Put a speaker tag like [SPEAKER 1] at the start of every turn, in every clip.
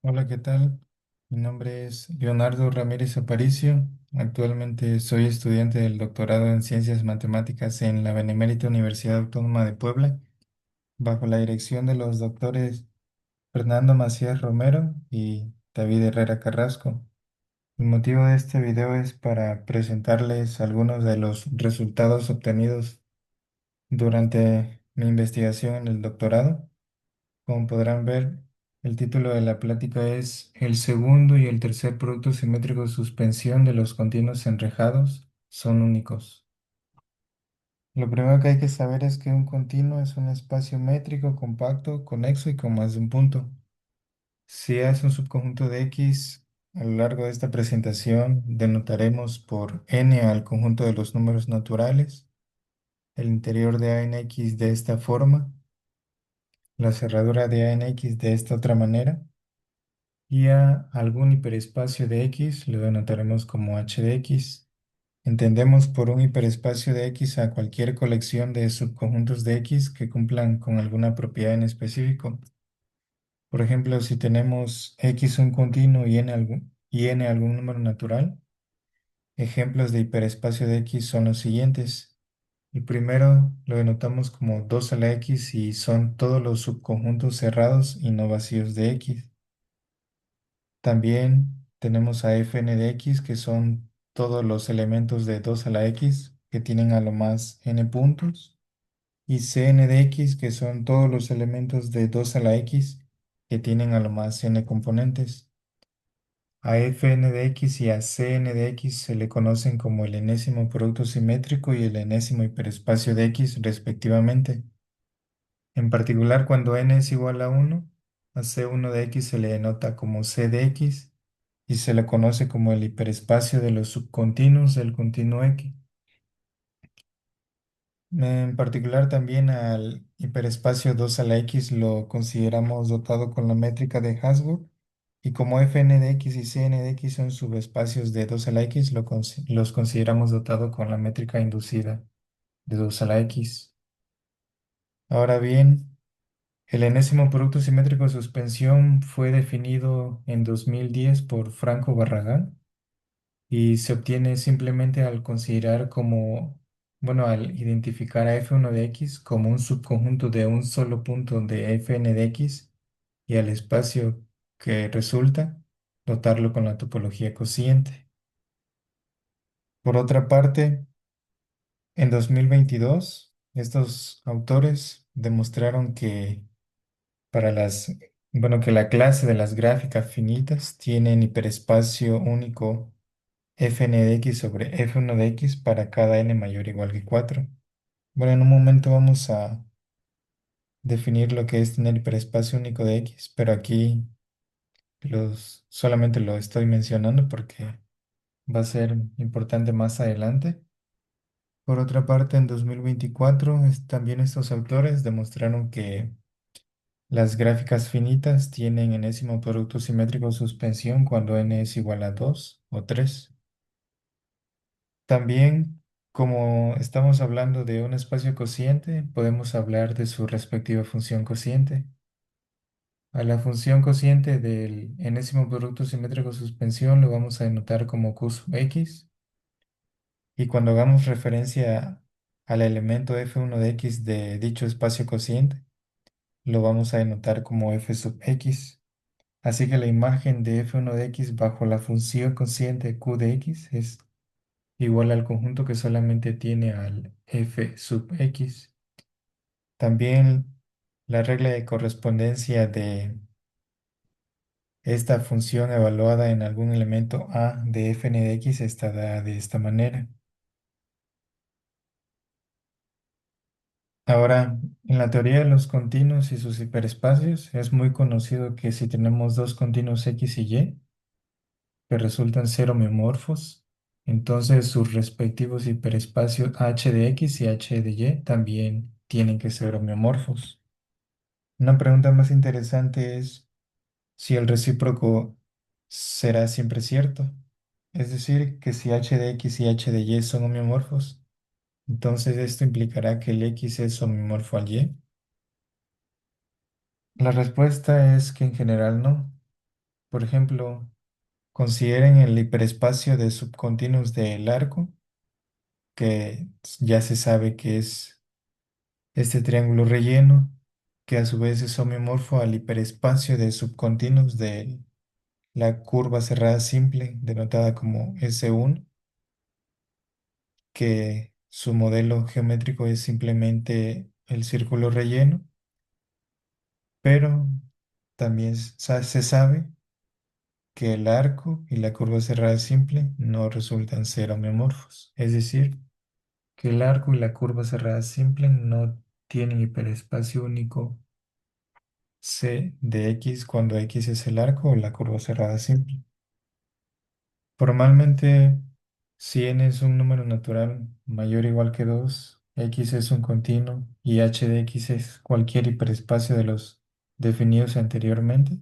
[SPEAKER 1] Hola, ¿qué tal? Mi nombre es Leonardo Ramírez Aparicio. Actualmente soy estudiante del doctorado en Ciencias Matemáticas en la Benemérita Universidad Autónoma de Puebla, bajo la dirección de los doctores Fernando Macías Romero y David Herrera Carrasco. El motivo de este video es para presentarles algunos de los resultados obtenidos durante mi investigación en el doctorado. Como podrán ver, el título de la plática es El segundo y el tercer producto simétrico de suspensión de los continuos enrejados son únicos. Lo primero que hay que saber es que un continuo es un espacio métrico compacto, conexo y con más de un punto. Si A es un subconjunto de X, a lo largo de esta presentación denotaremos por n al conjunto de los números naturales, el interior de A en X de esta forma, la cerradura de A en X de esta otra manera, y a algún hiperespacio de X lo denotaremos como h de X. Entendemos por un hiperespacio de X a cualquier colección de subconjuntos de X que cumplan con alguna propiedad en específico. Por ejemplo, si tenemos X un continuo y n algún número natural, ejemplos de hiperespacio de X son los siguientes. El primero lo denotamos como 2 a la X y son todos los subconjuntos cerrados y no vacíos de X. También tenemos a fn de x, que son todos los elementos de 2 a la x que tienen a lo más n puntos, y cn de x, que son todos los elementos de 2 a la x que tienen a lo más n componentes. A fn de x y a cn de x se le conocen como el enésimo producto simétrico y el enésimo hiperespacio de x respectivamente. En particular, cuando n es igual a 1, a c1 de x se le denota como c de x y se le conoce como el hiperespacio de los subcontinuos del continuo X. En particular también al hiperespacio 2 a la X lo consideramos dotado con la métrica de Hasburg, y como fn de x y cn de x son subespacios de 2 a la X, los consideramos dotado con la métrica inducida de 2 a la X. Ahora bien, el enésimo producto simétrico de suspensión fue definido en 2010 por Franco Barragán y se obtiene simplemente al considerar como, bueno, al identificar a f1 de x como un subconjunto de un solo punto de fn de x y al espacio que resulta dotarlo con la topología cociente. Por otra parte, en 2022, estos autores demostraron que para que la clase de las gráficas finitas tienen hiperespacio único fn de x sobre f1 de x para cada n mayor o igual que 4. Bueno, en un momento vamos a definir lo que es tener hiperespacio único de x, pero aquí solamente lo estoy mencionando porque va a ser importante más adelante. Por otra parte, en 2024, también estos autores demostraron que las gráficas finitas tienen enésimo producto simétrico de suspensión cuando n es igual a 2 o 3. También, como estamos hablando de un espacio cociente, podemos hablar de su respectiva función cociente. A la función cociente del enésimo producto simétrico de suspensión lo vamos a denotar como Q sub x, y cuando hagamos referencia al elemento f1 de x de dicho espacio cociente, lo vamos a denotar como f sub x. Así que la imagen de f1 de x bajo la función cociente q de x es igual al conjunto que solamente tiene al f sub x. También la regla de correspondencia de esta función evaluada en algún elemento a de fn de x está dada de esta manera. Ahora, en la teoría de los continuos y sus hiperespacios, es muy conocido que si tenemos dos continuos x y y que resultan ser homeomorfos, entonces sus respectivos hiperespacios h de x y h de y también tienen que ser homeomorfos. Una pregunta más interesante es si el recíproco será siempre cierto. Es decir, que si h de x y h de y son homeomorfos, entonces esto implicará que el x es homeomorfo al y. La respuesta es que en general no. Por ejemplo, consideren el hiperespacio de subcontinuos del arco, que ya se sabe que es este triángulo relleno, que a su vez es homeomorfo al hiperespacio de subcontinuos de la curva cerrada simple, denotada como S1, que su modelo geométrico es simplemente el círculo relleno, pero también se sabe que el arco y la curva cerrada simple no resultan ser homeomorfos, es decir, que el arco y la curva cerrada simple no tienen hiperespacio único C de X cuando X es el arco o la curva cerrada simple. Formalmente, si n es un número natural mayor o igual que 2, X es un continuo y h de X es cualquier hiperespacio de los definidos anteriormente,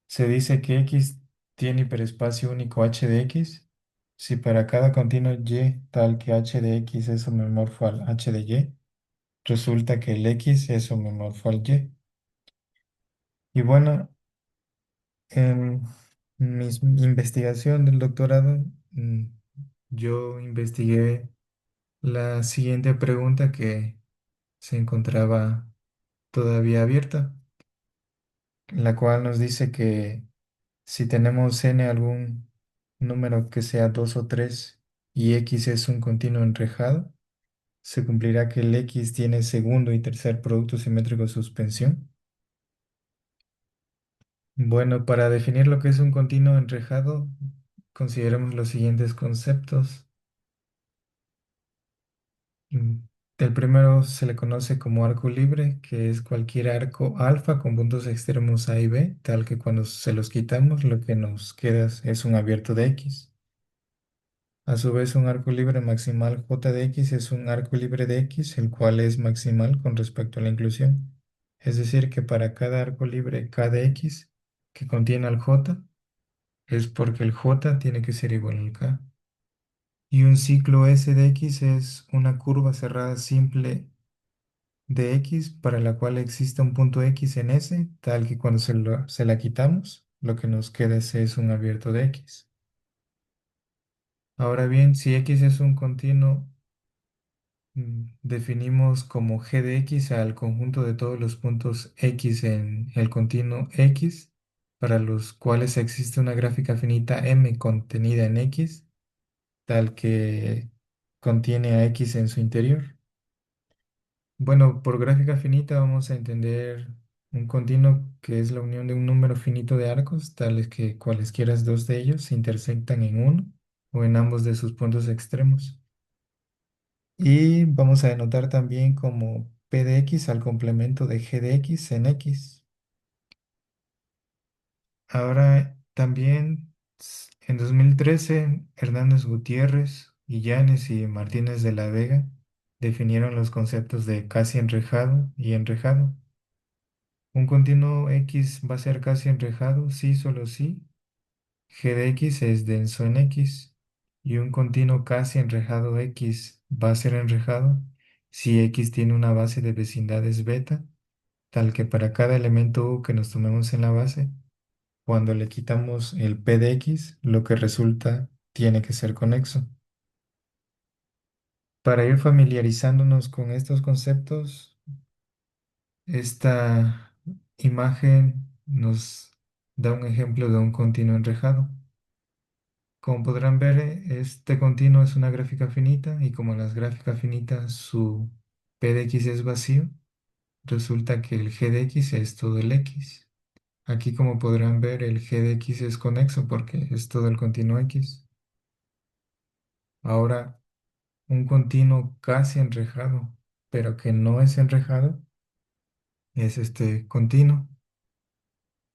[SPEAKER 1] se dice que X tiene hiperespacio único h de X si para cada continuo y tal que h de X es homomorfo al h de Y, resulta que el X es homomorfo al Y. Y bueno, en mi investigación del doctorado, yo investigué la siguiente pregunta que se encontraba todavía abierta, la cual nos dice que si tenemos n algún número que sea 2 o 3 y x es un continuo enrejado, se cumplirá que el x tiene segundo y tercer producto simétrico de suspensión. Bueno, para definir lo que es un continuo enrejado, consideremos los siguientes conceptos. Mm, El primero se le conoce como arco libre, que es cualquier arco alfa con puntos extremos A y B, tal que cuando se los quitamos lo que nos queda es un abierto de X. A su vez, un arco libre maximal J de X es un arco libre de X, el cual es maximal con respecto a la inclusión. Es decir, que para cada arco libre K de X que contiene al J, es porque el J tiene que ser igual al K. Y un ciclo S de X es una curva cerrada simple de X para la cual existe un punto X en S, tal que cuando se la quitamos, lo que nos queda es un abierto de X. Ahora bien, si X es un continuo, definimos como G de X al conjunto de todos los puntos X en el continuo X, para los cuales existe una gráfica finita M contenida en X, tal que contiene a X en su interior. Bueno, por gráfica finita vamos a entender un continuo que es la unión de un número finito de arcos, tales que cualesquiera dos de ellos se intersectan en uno o en ambos de sus puntos extremos. Y vamos a denotar también como P de X al complemento de G de X en X. Ahora también en 2013, Hernández Gutiérrez, Illanes y Martínez de la Vega definieron los conceptos de casi enrejado y enrejado. Un continuo X va a ser casi enrejado, sí, solo sí. G de X es denso en X. Y un continuo casi enrejado X va a ser enrejado si X tiene una base de vecindades beta, tal que para cada elemento U que nos tomemos en la base, cuando le quitamos el P de X, lo que resulta tiene que ser conexo. Para ir familiarizándonos con estos conceptos, esta imagen nos da un ejemplo de un continuo enrejado. Como podrán ver, este continuo es una gráfica finita y como las gráficas finitas su P de X es vacío, resulta que el G de X es todo el X. Aquí como podrán ver, el G de X es conexo porque es todo el continuo X. Ahora, un continuo casi enrejado, pero que no es enrejado, es este continuo.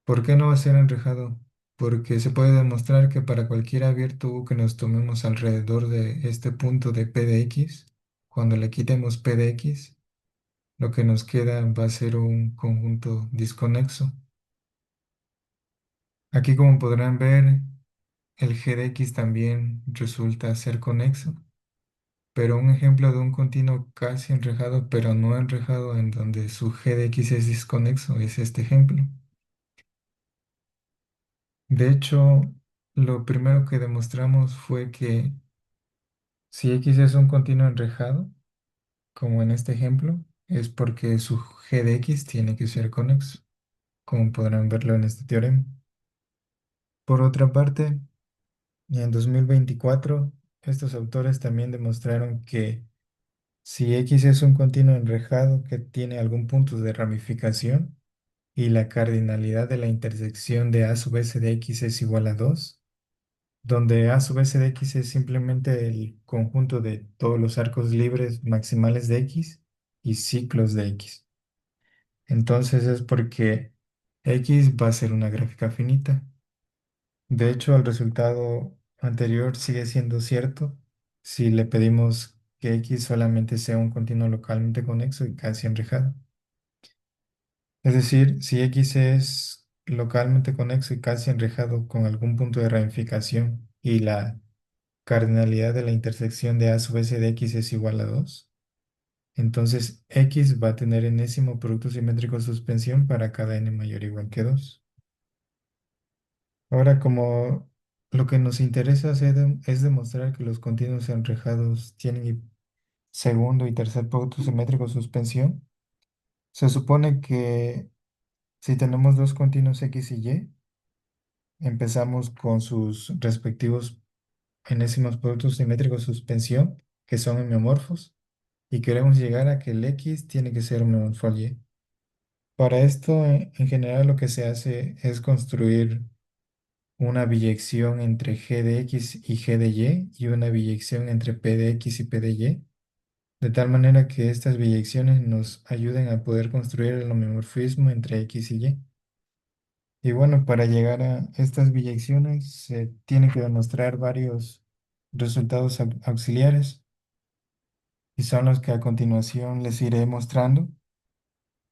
[SPEAKER 1] ¿Por qué no va a ser enrejado? Porque se puede demostrar que para cualquier abierto U que nos tomemos alrededor de este punto de P de X, cuando le quitemos P de X, lo que nos queda va a ser un conjunto disconexo. Aquí como podrán ver, el G de X también resulta ser conexo, pero un ejemplo de un continuo casi enrejado, pero no enrejado, en donde su G de X es disconexo, es este ejemplo. De hecho, lo primero que demostramos fue que si X es un continuo enrejado, como en este ejemplo, es porque su g de X tiene que ser conexo, como podrán verlo en este teorema. Por otra parte, en 2024, estos autores también demostraron que si X es un continuo enrejado que tiene algún punto de ramificación y la cardinalidad de la intersección de A sub S de X es igual a 2, donde A sub S de X es simplemente el conjunto de todos los arcos libres maximales de X y ciclos de X. Entonces es porque X va a ser una gráfica finita. De hecho, el resultado anterior sigue siendo cierto si le pedimos que X solamente sea un continuo localmente conexo y casi enrejado. Es decir, si X es localmente conexo y casi enrejado con algún punto de ramificación y la cardinalidad de la intersección de A sub S de X es igual a 2, entonces X va a tener enésimo producto simétrico de suspensión para cada n mayor o igual que 2. Ahora, como lo que nos interesa es demostrar que los continuos enrejados tienen segundo y tercer producto simétrico de suspensión, se supone que si tenemos dos continuos X y Y, empezamos con sus respectivos enésimos productos simétricos de suspensión, que son homeomorfos, y queremos llegar a que el X tiene que ser homeomorfo al Y. Para esto, en general, lo que se hace es construir una biyección entre g de x y g de y una biyección entre p de x y p de y, de tal manera que estas biyecciones nos ayuden a poder construir el homeomorfismo entre x y y. Y bueno, para llegar a estas biyecciones se tiene que demostrar varios resultados auxiliares y son los que a continuación les iré mostrando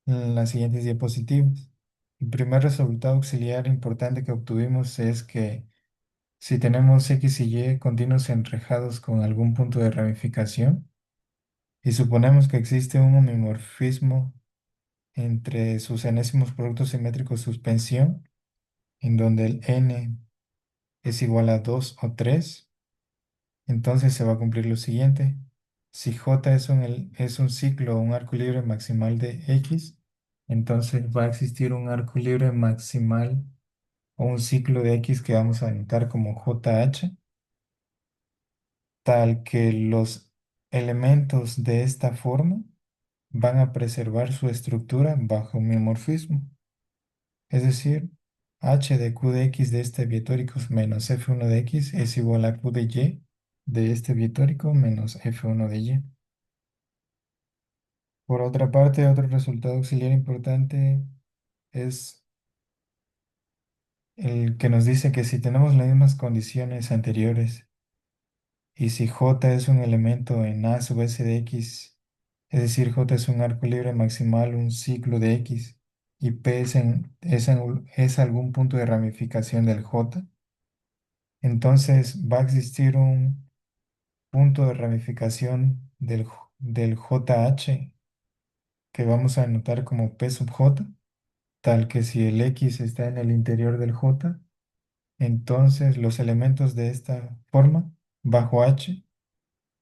[SPEAKER 1] en las siguientes diapositivas. El primer resultado auxiliar importante que obtuvimos es que si tenemos X y Y continuos enrejados con algún punto de ramificación y suponemos que existe un homomorfismo entre sus enésimos productos simétricos suspensión, en donde el n es igual a 2 o 3, entonces se va a cumplir lo siguiente. Si J es un ciclo o un arco libre maximal de X, entonces va a existir un arco libre maximal o un ciclo de X que vamos a anotar como JH, tal que los elementos de esta forma van a preservar su estructura bajo homeomorfismo. Es decir, h de q de x de este vectórico menos f1 de x es igual a q de y de este vectórico menos f1 de y. Por otra parte, otro resultado auxiliar importante es el que nos dice que si tenemos las mismas condiciones anteriores y si J es un elemento en A sub S de X, es decir, J es un arco libre maximal, un ciclo de X, y P es algún punto de ramificación del J, entonces va a existir un punto de ramificación del JH que vamos a anotar como P sub J, tal que si el X está en el interior del J, entonces los elementos de esta forma, bajo H,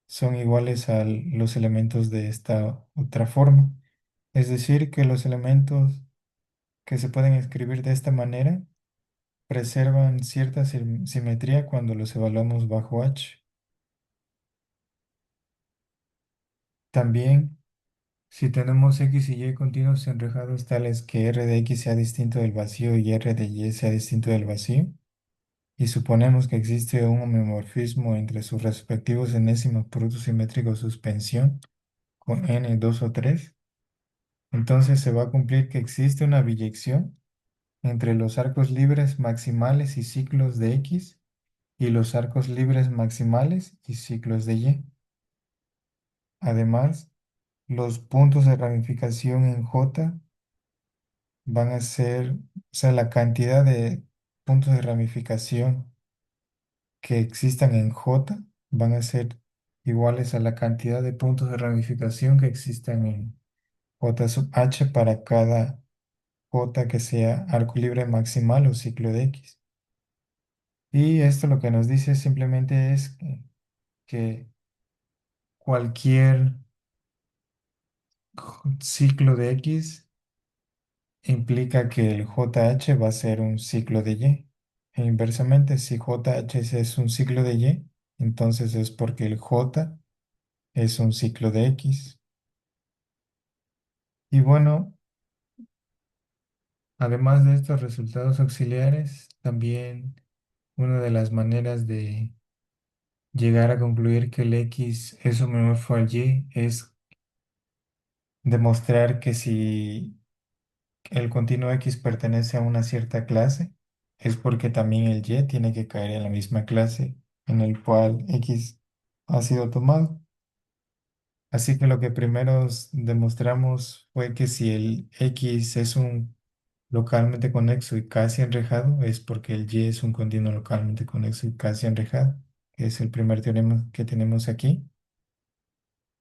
[SPEAKER 1] son iguales a los elementos de esta otra forma. Es decir, que los elementos que se pueden escribir de esta manera preservan cierta simetría cuando los evaluamos bajo H. También, si tenemos X y Y continuos enrejados tales que R de X sea distinto del vacío y R de Y sea distinto del vacío, y suponemos que existe un homomorfismo entre sus respectivos enésimos productos simétricos de suspensión con n 2 o 3, entonces se va a cumplir que existe una biyección entre los arcos libres maximales y ciclos de X y los arcos libres maximales y ciclos de Y. Además, los puntos de ramificación en J van a ser, o sea, la cantidad de puntos de ramificación que existan en J van a ser iguales a la cantidad de puntos de ramificación que existan en J sub H para cada J que sea arco libre maximal o ciclo de X. Y esto lo que nos dice simplemente es que cualquier ciclo de X implica que el JH va a ser un ciclo de Y. E inversamente, si JH es un ciclo de Y, entonces es porque el J es un ciclo de X. Y bueno, además de estos resultados auxiliares, también una de las maneras de llegar a concluir que el X es homomorfo al Y es demostrar que si el continuo X pertenece a una cierta clase, es porque también el Y tiene que caer en la misma clase en el cual X ha sido tomado. Así que lo que primero demostramos fue que si el X es un localmente conexo y casi enrejado, es porque el Y es un continuo localmente conexo y casi enrejado, que es el primer teorema que tenemos aquí.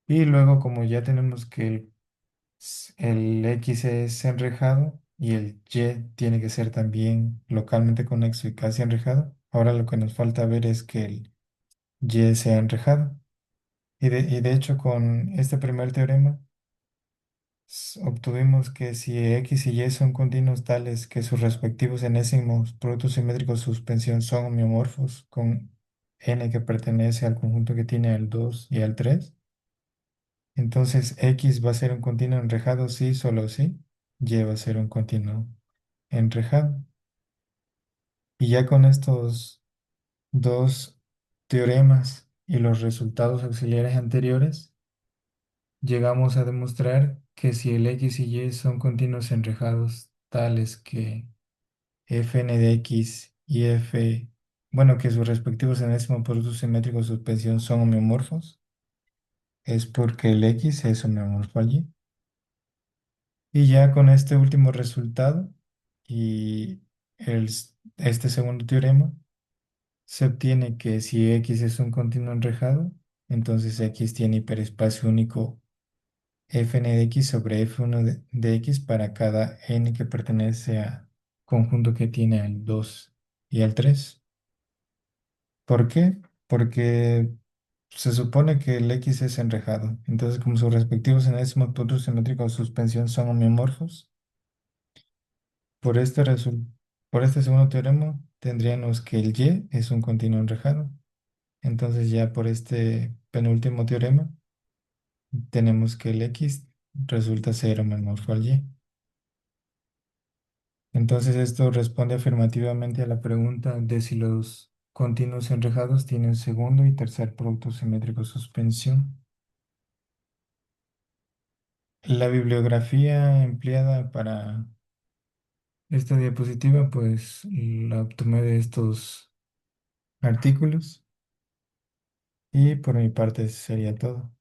[SPEAKER 1] Y luego, como ya tenemos que el X es enrejado y el Y tiene que ser también localmente conexo y casi enrejado, ahora lo que nos falta ver es que el Y sea enrejado. Y de hecho, con este primer teorema, obtuvimos que si X y Y son continuos tales que sus respectivos enésimos productos simétricos de suspensión son homeomorfos con n que pertenece al conjunto que tiene al 2 y al 3, entonces X va a ser un continuo enrejado sí, solo sí, Y va a ser un continuo enrejado. Y ya con estos dos teoremas y los resultados auxiliares anteriores, llegamos a demostrar que si el X y Y son continuos enrejados tales que Fn de X y F, bueno, que sus respectivos enésimos productos simétricos de suspensión son homeomorfos, es porque el X es homeomorfo al Y. Y ya con este último resultado y este segundo teorema, se obtiene que si X es un continuo enrejado, entonces X tiene hiperespacio único Fn de X sobre F1 de X para cada n que pertenece a conjunto que tiene al 2 y al 3. ¿Por qué? Porque se supone que el X es enrejado. Entonces, como sus respectivos enésimos puntos simétricos de suspensión son homeomorfos, por por este segundo teorema tendríamos que el Y es un continuo enrejado. Entonces, ya por este penúltimo teorema, tenemos que el X resulta ser homeomorfo al Y. Entonces esto responde afirmativamente a la pregunta de si los continuos enrejados tienen segundo y tercer producto simétrico de suspensión. La bibliografía empleada para esta diapositiva, pues la obtuve de estos artículos y por mi parte sería todo.